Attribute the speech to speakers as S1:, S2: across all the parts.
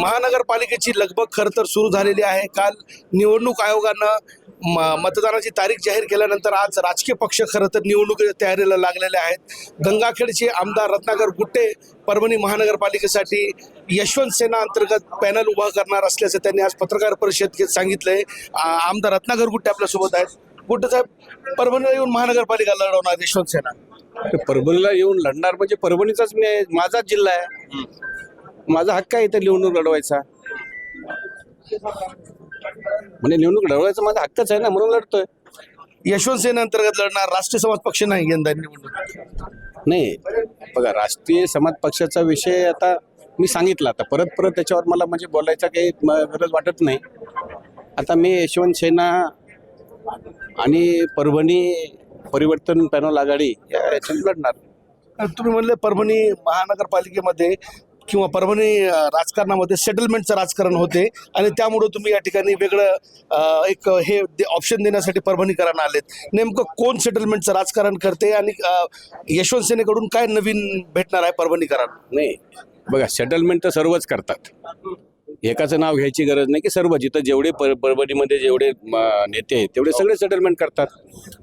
S1: महानगरपालिकेची लगबग खरं तर सुरू झालेली आहे. काल निवडणूक आयोगानं मतदानाची तारीख जाहीर केल्यानंतर आज राजकीय पक्ष खरं तर निवडणूक तयारीला लागलेले आहेत. गंगाखेडचे आमदार रत्नाकर गुट्टे परभणी महानगरपालिकेसाठी यशवंत सेना अंतर्गत पॅनल उभा करणार असल्याचं त्यांनी आज पत्रकार परिषदेत सांगितलंय. आमदार रत्नाकर गुट्टे आपल्यासोबत आहेत. गुट्टे साहेब, परभणीला येऊन महानगरपालिका लढवणार यशवंत सेना.
S2: परभणीला येऊन लढणार म्हणजे परभणीचाच माझाच जिल्हा आहे, माझा हक्क आहे इथे निवडणूक लढवायचा. म्हणजे निवडणूक लढवायचा माझा हक्कच आहे ना, म्हणून लढतोय.
S1: यशवंत सेना अंतर्गत लढणार राष्ट्रीय समाज पक्ष नाही यंदा निवडणूक.
S2: नाही बघा, राष्ट्रीय समाज पक्षाचा विषय आता मी सांगितला, आता परत परत त्याच्यावर मला म्हणजे बोलायचा काही गरज वाटत नाही. आता मी यशवंत सेना आणि परभणी परिवर्तन पॅनल आघाडी याच्यात लढणार.
S1: तुम्ही म्हणले परभणी महानगरपालिकेमध्ये किंवा परभणी राजकारणामध्ये सेटलमेंटचं राजकारण होते आणि त्यामुळे तुम्ही या ठिकाणी वेगळं एक हे ऑप्शन देण्यासाठी परभणीकरांना आलेत. नेमकं कोण सेटलमेंटचं राजकारण करते आणि यशवंत सेनेकडून काय नवीन भेटणार आहे परभणीकरांना?
S2: नाही बघा, सेटलमेंट तर सर्वच करतात, एकाचं नाव घ्यायची गरज नाही की सर्व जिथं जेवढे परभणीमध्ये जेवढे नेते आहेत तेवढे सगळे सेटलमेंट करतात.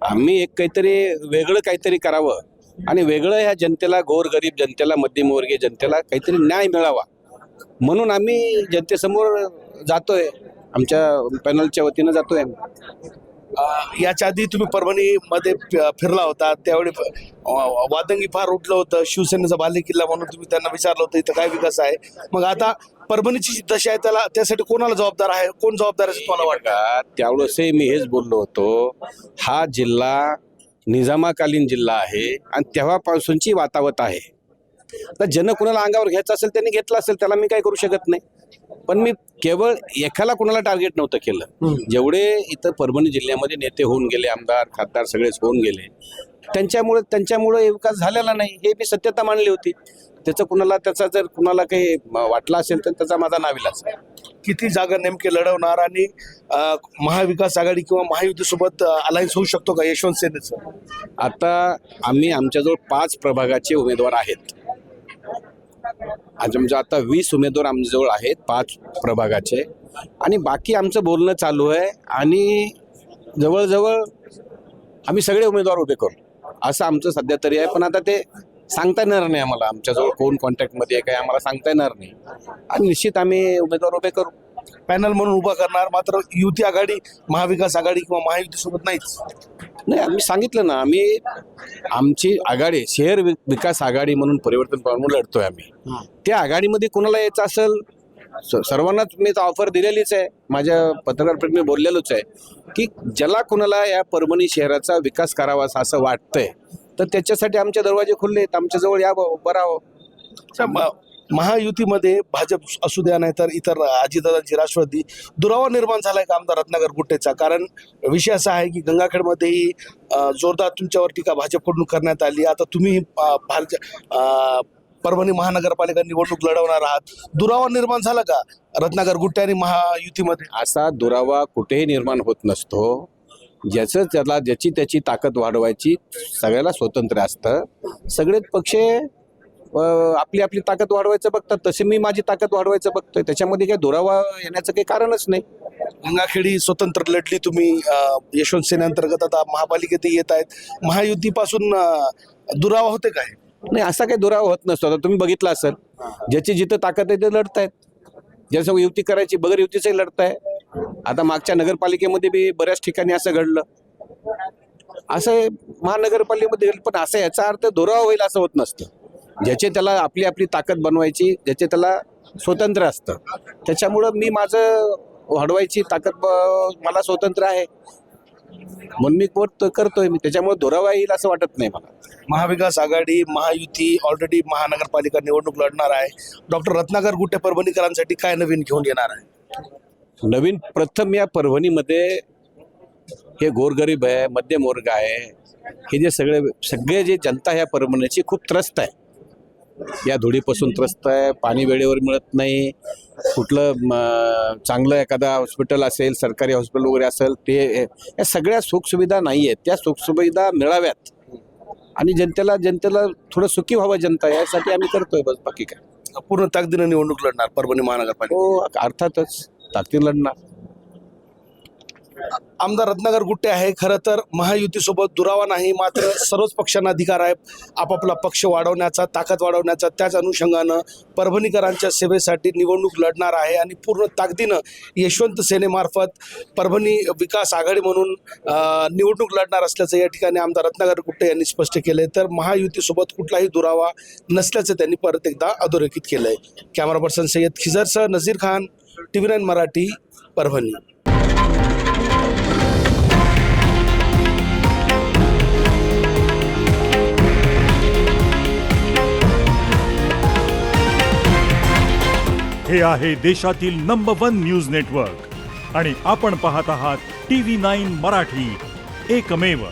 S2: आम्ही एक काहीतरी वेगळं काहीतरी करावं आणि वेगळं ह्या जनतेला, गोरगरीब जनतेला, मध्यमवर्गीय जनतेला काहीतरी न्याय मिळावा म्हणून आम्ही जनतेसमोर जातोय, आमच्या पॅनलच्या वतीनं जातोय.
S1: याच्या आधी तुम्ही परभणीमध्ये फिरला होता, त्यावेळी वादंगी फार उठलं होतं. शिवसेनेचा बालेकिल्ला म्हणून तुम्ही त्यांना विचारलं होतं इथं काय विकास आहे. मग आता परभणीची जी दशा आहे त्यासाठी कोणाला जबाबदार आहे, कोण जबाबदार आहे तुम्हाला वाटतं?
S2: त्यावेळेसही मी हेच बोललो होतो, हा जिल्हा निजामाकालीन जिल्हा आहे आणि तेव्हापासूनची वातावत आहे. तर ज्यानं कुणाला अंगावर घ्यायचं असेल त्यांनी घेतलं असेल, त्याला मी काय करू शकत नाही. पण मी केवळ एकाला कुणाला टार्गेट नव्हतं केलं. जेवढे इथं परभणी जिल्ह्यामध्ये नेते होऊन गेले, आमदार खासदार सगळेच होऊन गेले, त्यांच्यामुळे विकास झालेला नाही हे मी सत्यता मानली होती. त्याचा जर कुणाला काही वाटला असेल तर त्याचा माझा नाविलाज आहे.
S1: किती जागा नेमके लढवणार आणि महाविकास आघाडी किंवा महायुतीसोबत अलायन्स होऊ शकतो का यशवंत सेनेचं?
S2: आता आमच्याजवळ 5 प्रभागाचे उमेदवार आहेत. म्हणजे आता 20 उमेदवार आमच्याजवळ आहेत 5 प्रभागाचे आणि बाकी आमचं बोलणं चालू आहे आणि जवळजवळ आम्ही सगळे उमेदवार उभे करू असं आमचं सध्या तरी आहे. पण आता ते सांगता येणार नाही आम्हाला, आमच्याजवळ कोण कॉन्टॅक्टमध्ये आहे काय आम्हाला सांगता येणार नाही आणि निश्चित आम्ही उमेदवार उभे करू.
S1: पॅनल म्हणून उभा करणार, मात्र युती आघाडी, महाविकास आघाडी किंवा महायुतीसोबत नाहीच.
S2: नाही, आम्ही सांगितलं ना, आमची आघाडी शहर विकास आघाडी म्हणून परिवर्तन म्हणून लढतोय आम्ही. त्या आघाडीमध्ये कुणाला यायचं असेल सर्वांनाच मी ऑफर दिलेलीच आहे. माझ्या पत्रकार मी बोललेलोच आहे की ज्याला कुणाला या परभणी शहराचा विकास करावा असं वाटतंय तर त्याच्यासाठी आमचे दरवाजे खुल्ले आहेत, आमच्याजवळ या बरावं.
S1: महायुतीमध्ये भाजप असू द्या नाही तर इतर अजितदादांची राष्ट्रवादी, दुरावा निर्माण झालाय का आमदार रत्नाकर गुट्टेचा? कारण विषय असा आहे की गंगाखेडमध्येही जोरदार तुमच्यावर टीका भाजपकडून करण्यात आली. आता तुम्ही परभणी महानगरपालिका निवडणूक लढवणार आहात, दुरावा निर्माण झाला का रत्नाकर गुट्टे आणि महायुतीमध्ये?
S2: असा दुरावा कुठेही निर्माण होत नसतो. ज्याची त्याची ताकद वाढवायची सगळ्याला स्वातंत्र्य असतं. सगळेच पक्ष आपली आपली ताकद वाढवायचं बघतात, तसे मी माझी ताकद वाढवायचं बघतोय. त्याच्यामध्ये काही दुरावा येण्याचं काही कारणच नाही.
S1: गंगाखेडी स्वतंत्र लढली तुम्ही, यशवंत सेनेअंतर्गत आता महापालिकेत येत आहेत. महायुतीपासून दुरावा होते काय?
S2: नाही, असा काही दुरावा होत नसतो. आता तुम्ही बघितलं असेल, ज्याची जिथं ताकद आहे ते लढतायत, ज्यासोबत युती करायची बगैर युतीचंही लढताय. आता मागच्या नगरपालिकेमध्ये बी बऱ्याच ठिकाणी असं घडलं, असं महानगरपालिकेमध्ये घडलं. पण असं याचा अर्थ दुरावा होईल असं होत नसतं. ज्याचे त्याला आपली आपली ताकद बनवायची, ज्याचे त्याला स्वतंत्र असतं, त्याच्यामुळं मी माझं वाढवायची ताकद मला स्वतंत्र आहे म्हणून मी करतोय मी. त्याच्यामुळे दुरावा येईल असं वाटत नाही मला.
S1: महाविकास आघाडी, महायुती ऑलरेडी महानगरपालिका निवडणूक लढणार आहे. डॉक्टर रत्नाकर गुट्टे परभणीकरांसाठी काय नवीन घेऊन येणार आहे?
S2: नवीन प्रथम या परभणीमध्ये हे गोरगरीब आहे, मध्यम वर्ग आहे, हे जे सगळे जे जनता ह्या परभणीची खूप त्रस्त आहे. या धुळीपासून त्रस्त आहे. पाणी वेळेवर मिळत नाही. कुठलं चांगलं एखादा हॉस्पिटल असेल, सरकारी हॉस्पिटल वगैरे असेल, ते या सगळ्या सुखसुविधा नाही आहेत. त्या सुखसुविधा मिळाव्यात आणि जनतेला थोडं सुखी व्हावं जनता, यासाठी आम्ही करतोय बस, बाकी काय.
S1: पूर्ण ताकदीनं निवडणूक लढणार परभणी महानगरपालिका.
S2: हो अर्थातच ताकदीने लढणार.
S1: आमदार रत्नाकर गुट्टे आहे. खरं तर महायुतीसोबत दुरावा नाही, मात्र सर्वच पक्षांना अधिकार आहे आपापला पक्ष वाढवण्याचा, ताकद वाढवण्याचा. त्याच अनुषंगानं परभणीकरांच्या सेवेसाठी निवडणूक लढणार आहे आणि पूर्ण ताकदीनं यशवंत सेनेमार्फत परभणी विकास आघाडी म्हणून निवडणूक लढणार असल्याचं या ठिकाणी आमदार रत्नाकर गुट्टे यांनी स्पष्ट केलंय. तर महायुतीसोबत कुठलाही दुरावा नसल्याचं त्यांनी परत एकदा अधोरेखित केलंय. कॅमेरा पर्सन सय्यद खिजरसह नझीर खान, TV9 मराठी, परभणी.
S3: हे आहे देशातील नंबर 1 न्यूज नेटवर्क आणि आपण पाहत आहात TV9 मराठी, एकमेव.